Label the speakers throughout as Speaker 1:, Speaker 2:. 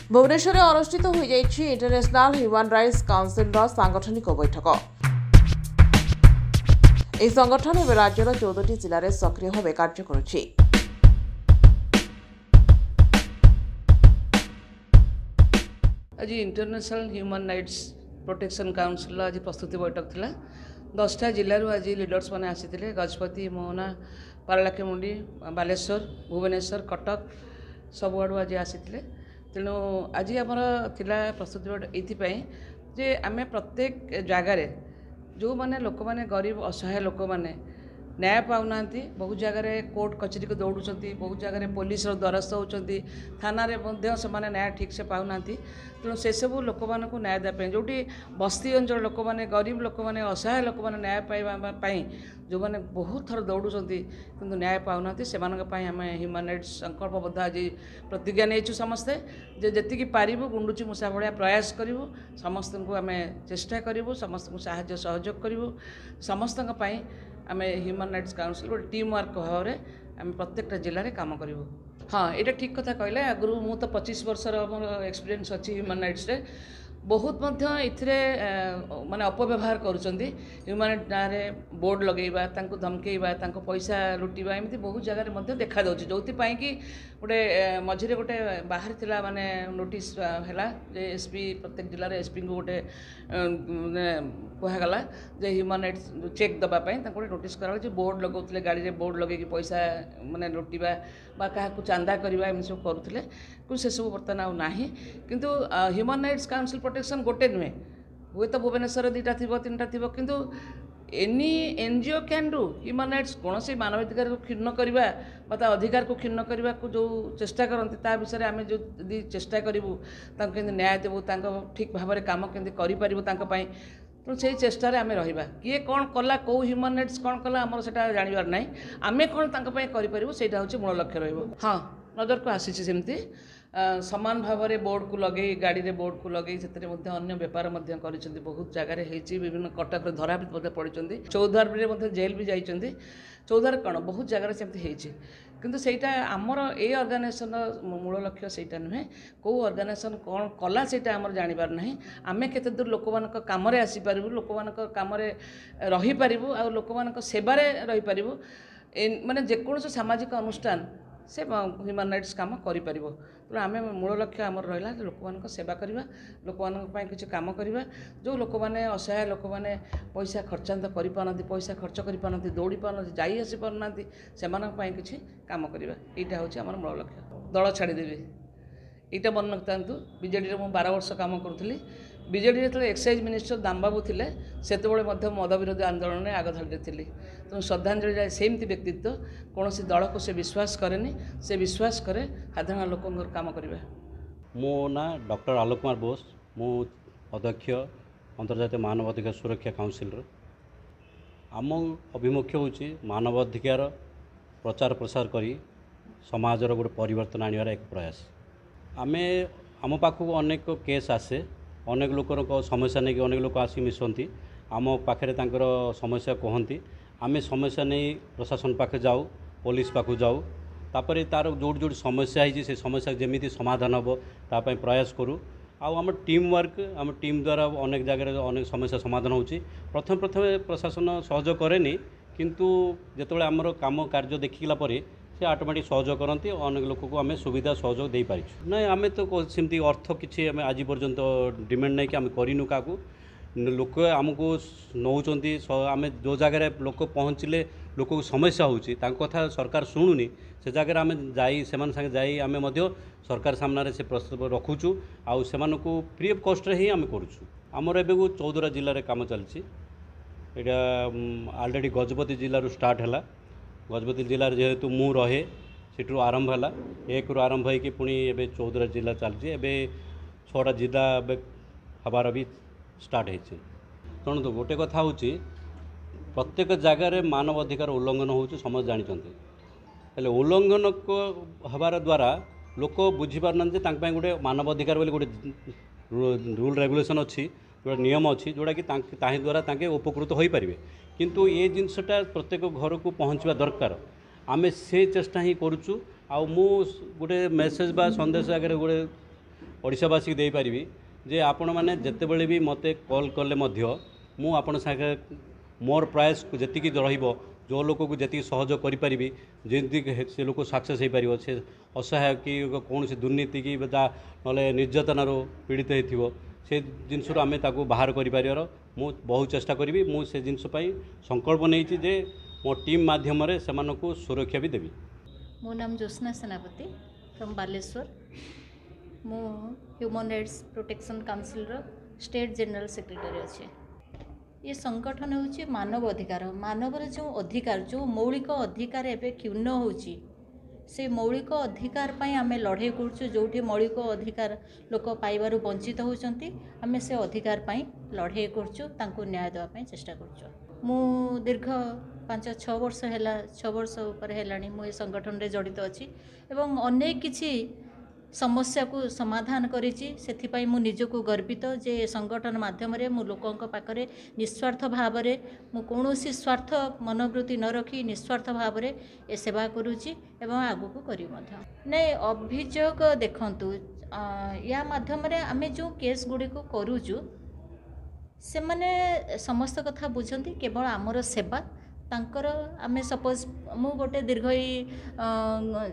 Speaker 1: भुवनेश्वर अनुष्ठित हो international human rights council सांगठनिक बैठक। यह संगठन एवं राज्यर 14टी जिले में सक्रिय भाव कार्य करुछि।
Speaker 2: आज international human rights protection council आज प्रस्तुति बैठक थिला। 10टा जिलूर आज लीडर्स मैंने आसी गजपति, मोहना, पारलाखेमुंडी, बालेश्वर, भुवनेश्वर, कटक सबुआड़ आज आसी। तेणु आज आमर थिला प्रस्तुति ये जे आम प्रत्येक जगार जो मैंने लोक मैंने गरीब असहाय लोक मैंने न्याय पाऊना, बहुत जगह कोर्ट कचेरी को दौड़ुंट, बहुत जगह पुलिस द्वारस्थ होती, थाना से न्याय ठीक से पाऊना। तेणु से सबू लोक मानक न्याय देवाई जो बस्ती अंचल लोक मैंने गरीब लोक मैंने असहाय लोक मैंने न्याय पाइबाई जो मैंने बहुत थर दौड़ुंट किंतु न्याय पाऊना से आम ह्यूमन राइट्स संकल्पबद्ध आज प्रतिज्ञा नहीं समस्ते जी पारू गुंडुची मूषा भाया प्रयास करूँ, समस्त को आम चेष्टा करूँ, समस्त को साहाय्य सहयोग करूँ, समस्त आम ह्यूमन राइट्स काउंसिल गोटे टीम वर्क भाव में आम प्रत्येक जिले में काम करूँ। हाँ, ये ठीक कथा कहले। आगु मु तो 25 वर्षर मोर एक्सपीरियंस अच्छी ह्यूमन राइट्स रे। बहुत माने अपव्यवहार करुँच ह्यूमन राइट ना रे बोर्ड लगेगा, धमकेवा, पैसा लुटिवा, एमती बहुत जगह देखा जो कि गोटे मझे गोटे बाहर थिला माने नोटिस है एसपी प्रत्येक जिले में एसपी को गोटे कहगला जे ह्यूमन राइट्स चेक दवापाई गोटे नोटिस करा बोर्ड लगाते गाड़ी में बोर्ड लगे पैसा माने लुटिवा क्या चांदा करवा एम सब करुले से सब बर्तमान ना किंतु ह्यूमन राइट्स काउंसिल प्रोटेक्शन गोटे नुहे हुए तो भुवनेश्वर 2टा थी 3टा थी किंतु any NGO can do human rights कौन से मानवाधिकार को क्षुण्ण करवा अधिकार को क्षुण्ण करने को जो चेष्टा करते विषय आम जो चेष्टा करूँ न्याय देवु ठीक भाव में कम केमती करें तो से चेष्टार आम रहा किए कौन कला कौ ह्यूमन राइट्स कौन कला आमर से जानवर ना आम कौन करूँ से मूल लक्ष्य रही। हाँ, नजर को आसी सेमती समान भाव में बोर्ड को लगे गाड़ी में बोर्ड को लगे से अन्य बेपार कर बहुत जगह विभिन्न कटक धरा भी पड़ते चौधार जेल भी जाइए चौधार कौन बहुत जगह सेमती किंतु सेटा आमर ए ऑर्गेनाइजेशन मूल लक्ष्य सेटा नुहे कौ ऑर्गेनाइजेशन कौन कला सेटा आमर जानवर ना आम केते दूर लोक मान कम आसीपारू लोक मान कम रही पारू आ लोक मान सेवार रही पारू माने जेकोसी सामाजिक अनुष्ठान से ह्यूमन राइट्स काम करें। तेणु आम मूल लक्ष्य आमर रहा लोक मान सेवा करवा, लोक मान किसी कम करवा, जो लोक मैंने असहाय लोक मैंने पैसा खर्चांत कर पैसा खर्च कर पारना दौड़ी पारना जाई आसी पारना से किसी कम करवा यहाँ हूँ आम मूल लक्ष्य। दल छाड़देवी यहाँ मन रखता बीजेडी में 12 वर्ष कम करुँगी। बीजेडी जो एक्साइज मिनिस्टर दामबाबू थे से मद विरोधी आंदोलन में आग धाड़ी थी। तेणु श्रद्धांजलि जाए सेमती व्यक्तित्व कौन दल को से विश्वास कैनि से विश्वास करे साधारण लोक काम करवा।
Speaker 3: मो ना डॉक्टर आलोक कुमार बोस, मु अध्यक्ष अंतर्जातीय मानवाधिकार सुरक्षा काउंसिल। आम अभिमुख्य हूँ मानवाधिकार प्रचार प्रसार करी समाजर गोटे परिवर्तन आनिबार एक प्रयास। आम पाखक अनेक केस आसे, अनेक लोकर समस्या नहीं अनेक लोक आसी मिसती आम पाखे समस्या कहती आम समस्या नहीं प्रशासन पाखे जाऊ, पुलिस पाखु जाऊ, तापर तार जोड़ जोड़ समस्या है से समस्या जमी समाधान हम ताप प्रयास करूँ। आम टीम वर्क आम टीम द्वारा अनेक जगह अनेक समस्या समाधान होची। प्रथम प्रथम प्रशासन सहयोग कैनि किंतु जिते आमर काम कार्य देखिला परे से ऑटोमेटिक सहयोग करती अनेक लोक को आम सुविधा सहयोग दे पारी ना। आम तो सेमती अर्थ किसी आम आज पर्यंत डिमांड नहीं कि आम करूँ क्या लोक आमको नौकरी आम जो जगह लोक पहुँचले लोक समस्या होची कथा सरकार शुणुनी से जगह आम जाई संगे जाई आम सरकार सामने से प्रस्ताव रखुचु आउ से फ्री ऑफ कॉस्ट ही आम करुचु। आमर एवं 14 जिले में कम चलती ऑलरेडी गजपति जिलूर स्टार्ट है। गजपति जिले जेहेतु मु रहे सीटू आरंभ है 1 रु आरंभ होगी पुणी ए 14 जिला चलती ए 6टा जिला हबार भी स्टार्ट हो। शुणु तो गोटे कथा हूँ प्रत्येक जगार मानवाधिकार उल्लंघन हो समस्त जानते उल्लंघन को हबार द्वारा लोक बुझीपारना गोटे मानवाधिकार बोली गोटे रूल रेगुलेशन अच्छी जो नियम अच्छी जोड़ा कि द्वारा उपकृत हो पारे किंतु ये जिनसटा प्रत्येक घर को पहुँचवा दरकार आम से चेष्टा ही करुचु। आ मु गोटे मेसेज बा संदेश आगे गोटे ओडिशावासी दे पारिबी जे आपण माने जेतेबेले भी मते कॉल कले मध्य मु आपण संगे मोर प्रयास जेतिकी रहिबो जो लोक को जी सहयोग करी जमी से लोक सक्सेस हो पार से असहाय कि कौन दुर्नीति की ना निर्यातनार पीड़ित हो से जिनस आम बाहर कर बहुत चेष्टा करी मुझे जिनपाई संकल्प नहीं जे मो टीम माध्यम से सुरक्षा भी देवी।
Speaker 4: मो नाम ज्योत्ना सेनापति फ्रॉम बालेश्वर। मु ह्यूमन राइट्स प्रोटेक्शन काउंसिल रो स्टेट जनरल सेक्रेटरी अच्छे। ये संगठन होची मानव अधिकार मानवर जो अधिकार जो मौलिक अधिकार एवं क्षुण्ण होची से मौलिक अधिकार पाई आमे लड़ाई करूँ जोठी मौलिक अधिकार लोक पाइबार वंचित होती आमे से अधिकार पाई लड़ाई करूँ न्याय देवाई चेष्टा करूँ। मु दीर्घ 5-6 वर्ष है 6 वर्ष उपर है मु संगठन रे जड़ित अच्छी एवं अनेक किछि समस्या को समाधान करिछि। सेथिपाई मु निजको गर्वित जे संगठन माध्यम रे मु लोकंक पाखरे निस्वार्थ भाव रे मु कोनोसी स्वार्थ मनोवृत्ति न रखी निस्वार्थ भाव रे ए सेवा करूछि एवं आगु को करी मध्य नै अभियोग देखंतु या माध्यम रे आमे जो केस गुडी को करूछु से माने समस्त कथा बुझंती केवल आमर सेवा तांकर आमे सपोज मु गोटे दीर्घ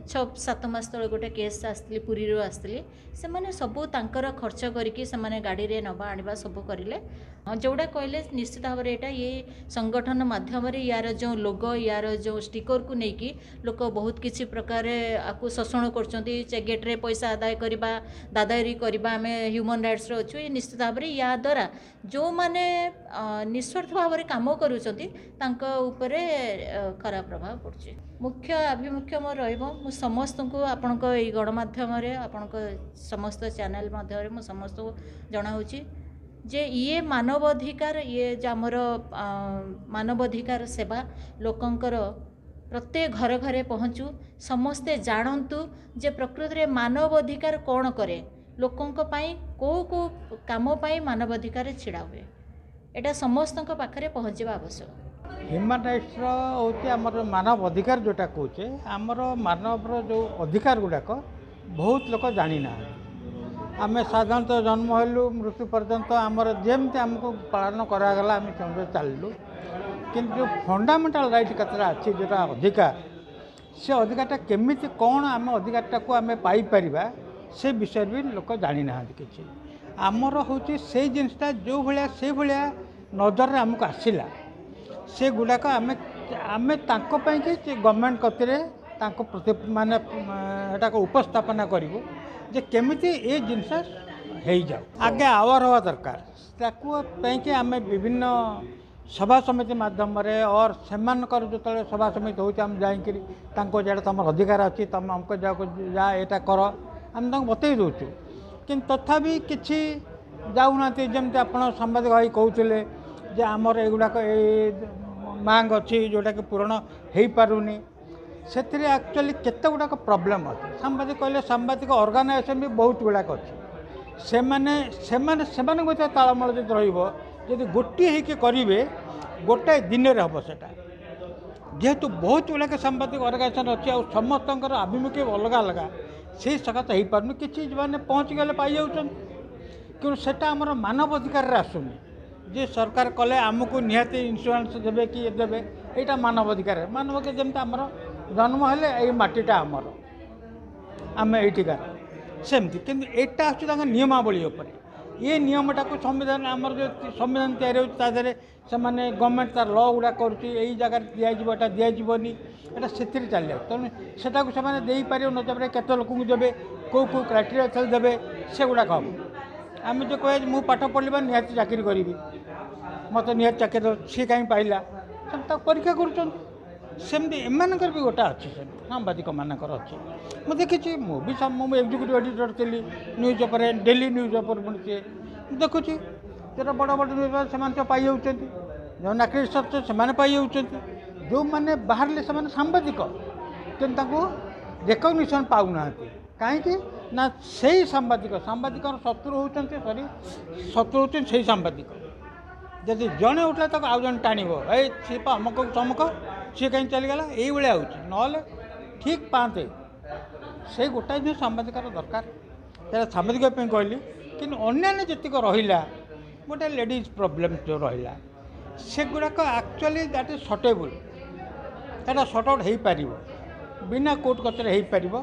Speaker 4: 6-7 मास तले गोटे केस आसली पुरी रो आसली से माने सबू तांकर खर्च करके से माने गाड़ी रे नबा आनिबा सबू करिले जोड़ा कहले निश्चित भाव एटा ये संगठन माध्यम रे यार जो लोगो यार जो स्टिकर को लेकिन लोक बहुत किसी प्रकार आपको शोषण करछंती चेगेट रे पैसा आदाय करबा दादागिरी करबा आमे ह्यूमन राइट्स रो अछि निश्चित भाव रे या द्वारा जो माने निस्वार्थ भाव रे काम करूछंती तांका ऊपर खराब प्रभाव पड़ছে। मुख्य आभिमुख्य मोर रहिबो मु समस्त को आपनक ए गणमाध्यम रे आपनक समस्त चैनल माध्यम रे मु समस्त को जणाउची जे ये मानवाधिकार ये आमर मानवाधिकार सेवा लोकंकर प्रत्येक घर घरे पहुँचू समस्ते जानतु जे प्रकृति रे मानवाधिकार कौन करे लोकंक पाई को काम पाई मानवाधिकार छिड़ा हुए एटा समस्त पाखरे पहुँचवा आवश्यक।
Speaker 5: ह्यूमन राइट्स होती आमर मानव अधिकार जोटा कहे आमर मानव जो अधिकार गुड़ाक बहुत लोग जानी ना आम साधारणतः जन्म हेलु मृत्यु पर्यंत आमर जमती आमको पालन करागला आम से चलू किंतु जो फंडामेंटाल राइट कतरा अच्छी जोटा अधिकार से अधिकारटा केमी कौन आम अधिकारटा को आम पाइपर से विषय भी लोक जानी ना कि आमर हूँ से जिनटा जो भाया से भाया नजर आमको आसला से गुड़ाक आम आम कि गवर्नमेंट कतिरे प्रति माने उपस्थापना करूँ जे केमिति ए जिनस हो जाओ आगे आवर हवा दरकार ताकि आम विभिन्न सभा समिति माध्यम और सेमानकर जो सभा समिति होती आम जाकि जहाँ तुम अधिकार अच्छी तुम हमको जा यहाँ कर आम बतई दूचु कि तथापि किसी जाऊना जमी आप सांबादिक भाई कहते जे आमर एगुड़ाक मांग अच्छी जोटा कि पूरण हो पारुनी से एक्चुअली केते गुड़ाक प्रॉब्लम अच्छे सांबादिक कहले सांबादिक ऑर्गेनाइजेशन भी बहुत गुड़ाक अच्छे से तालमेल जो रही गोटे होके करेंगे गोटाए दिन में हम से जेहेतु बहुत गुड़ाक सांबादिक ऑर्गेनाइजेशन अच्छी आ समस्त आभिमुख्य अलग अलग से सकात हो पार कि मैंने पहुँच गले पाई जाऊँ कि सेटा आमर मानव अधिकार आसुनी जे सरकार कले आमको निहाती इंश्योरेंस देवे कि देवे यहाँ मानव अधिकार मानव के जमी आमर जन्म हेले ये माटीटा आमर आम ये सेमती किंतु एटा आस नियमावली ये नियमटा को संविधान आमर जो संविधान तैयारी होता से माने गवर्नमेंट तार लॉ गुड़ा करुँची जगह दिज्वटा दिज्वनी एटा से चलिए तेणु से दे पार न केत लोक देवे कौ क्राइटेरिया थे देवे से गुड़ाक हम आम जो कहे मु पाठ पढ़ा निहाती चाकरी करी मत निहाती चाकरी सी कहीं पाइला परीक्षा करमती एमकर भी गोटा अच्छी सांबादिक मानकर अच्छी मुझे देखी मुझे एग्जीक्यूटिव एडिटर थी news paper daily news paper पुणी देखुची जो बड़ बड़ न्यूज पेपर से पाई जाऊँ जो नाकरी सत्य से पाई जाऊँ जो मैंने बाहर से सांबादिक कि रेकग्निशन पाऊना कहीं ना से सांबादिक शत्रु होती सॉरी शत्रु होती से सांबादिक जदि जड़े उठला तक आउ जन टाण सी अमुक चमक सी कहीं चलीगला ये ना ठीक पाते से गोटाए जिन सांबादिकार दरकार ସେଇଟା ସାମ୍ବାଦିକ ପାଇଁ କହିଲି। କିନ୍ତୁ ଅନ୍ୟାନ୍ୟ ଯେତିକ ରହିଲା ଗୋଟେ ଲେଡ଼ିଜ୍ ପ୍ରୋବ୍ଲେମ୍ ଯେଉଁ ରହିଲା ସେଗୁଡ଼ାକ ଆକ୍ଚୁଆଲି ଦ୍ୟାଟ୍ ଇଜ୍ ସର୍ଟେବୁଲ୍। ସେଇଟା ସର୍ଟ ଆଉଟ୍ ହେଇପାରିବ, ବିନା କୋର୍ଟ କଚେରୀ ହେଇପାରିବ।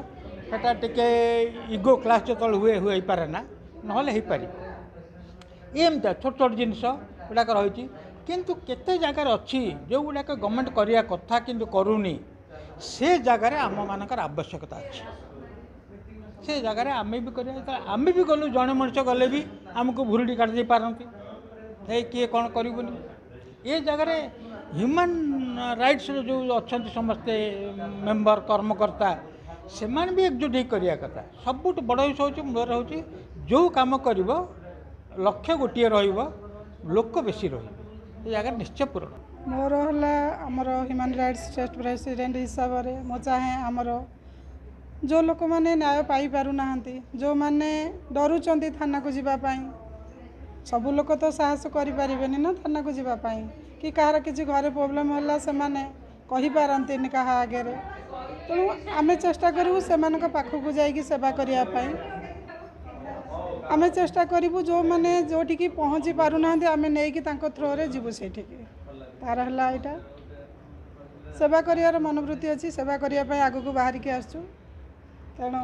Speaker 5: ସେଇଟା ଟିକେ ଇଗୋ କ୍ଲାସ୍ ଯେତେବେଳେ ହେଇପାରେ ନା, ନହେଲେ ହେଇପାରିବ। ଏମିତି ଛୋଟ ଛୋଟ ଜିନିଷ ଗୁଡ଼ାକ ରହିଛି। କିନ୍ତୁ କେତେ ଜାଗାରେ ଅଛି ଯେଉଁଗୁଡ଼ାକ ଗଭର୍ଣ୍ଣମେଣ୍ଟ କରିବା କଥା କିନ୍ତୁ କରୁନି, ସେ ଜାଗାରେ ଆମମାନଙ୍କର ଆବଶ୍ୟକତା ଅଛି। ସେ ଜାଗାରେ ଆମେ ବି କରିବା। ଯେତେବେଳେ ଆମେ ବି ଗଲୁ, ଜଣେ ମଣିଷ ଗଲେ ବି ଆମକୁ ଭୁରୁଡ଼ି କାଟି ଦେଇ ପାରନ୍ତି, ହେଇ କିଏ କ'ଣ କରିବୁନି। ଏ ଜାଗାରେ ହ୍ୟୁମାନ୍ ରାଇଟ୍ସର ଯେଉଁ ଅଛନ୍ତି ସମସ୍ତେ ମେମ୍ବର କର୍ମକର୍ତ୍ତା, ସେମାନେ ବି ଏକଜୁଟ ହେଇ କରିବା କଥା। ସବୁଠୁ ବଡ଼ ଜିନିଷ ହେଉଛି ମୂଳରେ ହେଉଛି ଯେଉଁ କାମ କରିବ ଲକ୍ଷ୍ୟ ଗୋଟିଏ ରହିବ, ଲୋକ ବେଶୀ ରହିବ, ଏ ଜାଗାରେ ନିଶ୍ଚୟ ପୂରଣ।
Speaker 6: ମୋର ହେଲା ଆମର ହ୍ୟୁମାନ୍ ରାଇଟ୍ସ ଷ୍ଟେଟ୍ ପ୍ରେସିଡେଣ୍ଟ ହିସାବରେ ମୁଁ ଚାହେଁ ଆମର ଯେଉଁ ଲୋକମାନେ ନ୍ୟାୟ ପାଇପାରୁନାହାନ୍ତି, ଯେଉଁମାନେ ଡରୁଛନ୍ତି ଥାନାକୁ ଯିବା ପାଇଁ, ସବୁ ଲୋକ ତ ସାହସ କରିପାରିବେନି ନା ଥାନାକୁ ଯିବା ପାଇଁ, କି କାହାର କିଛି ଘରେ ପ୍ରୋବ୍ଲେମ୍ ହେଲା ସେମାନେ କହିପାରନ୍ତିନି କାହା ଆଗରେ। ତେଣୁ ଆମେ ଚେଷ୍ଟା କରିବୁ ସେମାନଙ୍କ ପାଖକୁ ଯାଇକି ସେବା କରିବା ପାଇଁ। ଆମେ ଚେଷ୍ଟା କରିବୁ ଯେଉଁମାନେ ଯେଉଁଠିକି ପହଞ୍ଚି ପାରୁନାହାନ୍ତି ଆମେ ନେଇକି ତାଙ୍କ ଥ୍ରୋରେ ଯିବୁ ସେଇଠିକି। ତାର ହେଲା ଏଇଟା ସେବା କରିବାର ମନୋବୃତ୍ତି ଅଛି, ସେବା କରିବା ପାଇଁ ଆଗକୁ ବାହାରିକି ଆସୁଛୁ। ତେଣୁ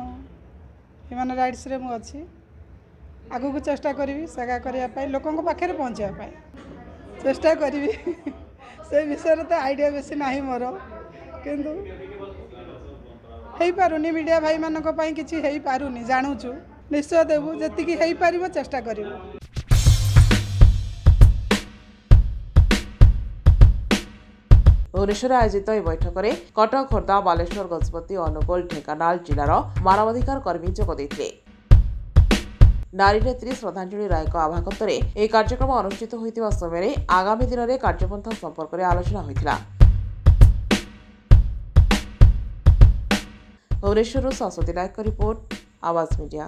Speaker 6: ହ୍ୟୁମାନ୍ ରାଇଟ୍ସରେ ମୁଁ ଅଛି, ଆଗକୁ ଚେଷ୍ଟା କରିବି ସେବା କରିବା ପାଇଁ, ଲୋକଙ୍କ ପାଖରେ ପହଞ୍ଚିବା ପାଇଁ ଚେଷ୍ଟା କରିବି। ସେ ବିଷୟରେ ତ ଆଇଡ଼ିଆ ବେଶୀ ନାହିଁ ମୋର, କିନ୍ତୁ ହେଇପାରୁନି ମିଡ଼ିଆ ଭାଇମାନଙ୍କ ପାଇଁ କିଛି ହେଇପାରୁନି, ଜାଣୁଛୁ। ନିଶ୍ଚୟ ଦେବୁ, ଯେତିକି ହେଇପାରିବ ଚେଷ୍ଟା କରିବୁ।
Speaker 1: भुवनेश्वर आयोजित ଏହି ବୈଠକରେ କଟକ, ଖୋର୍ଦ୍ଧା, ବାଲେଶ୍ୱର, ଗଜପତି, ଅନୁଗୁଳ, ଢେଙ୍କାନାଳ ଜିଲ୍ଲାର ମାନବାଧିକାର କର୍ମୀ ଯୋଗ ଦେଇଥିଲେ। ନାରୀ ନେତ୍ରୀ ଶ୍ରଦ୍ଧାଞ୍ଜଳି ରାୟଙ୍କ ଆଭାକତ୍ୱରେ ଏହି କାର୍ଯ୍ୟକ୍ରମ ଅନୁଷ୍ଠିତ ହୋଇଥିବା ସମୟରେ ଆଗାମୀ ଦିନରେ କାର୍ଯ୍ୟପନ୍ଥା ସମ୍ପର୍କରେ ଆଲୋଚନା ହୋଇଥିଲା। ଭୁବନେଶ୍ୱରରୁ ଶାଶ୍ୱତୀ ନାୟକଙ୍କ ରିପୋର୍ଟ, ଆୱାଜ ମିଡିଆ।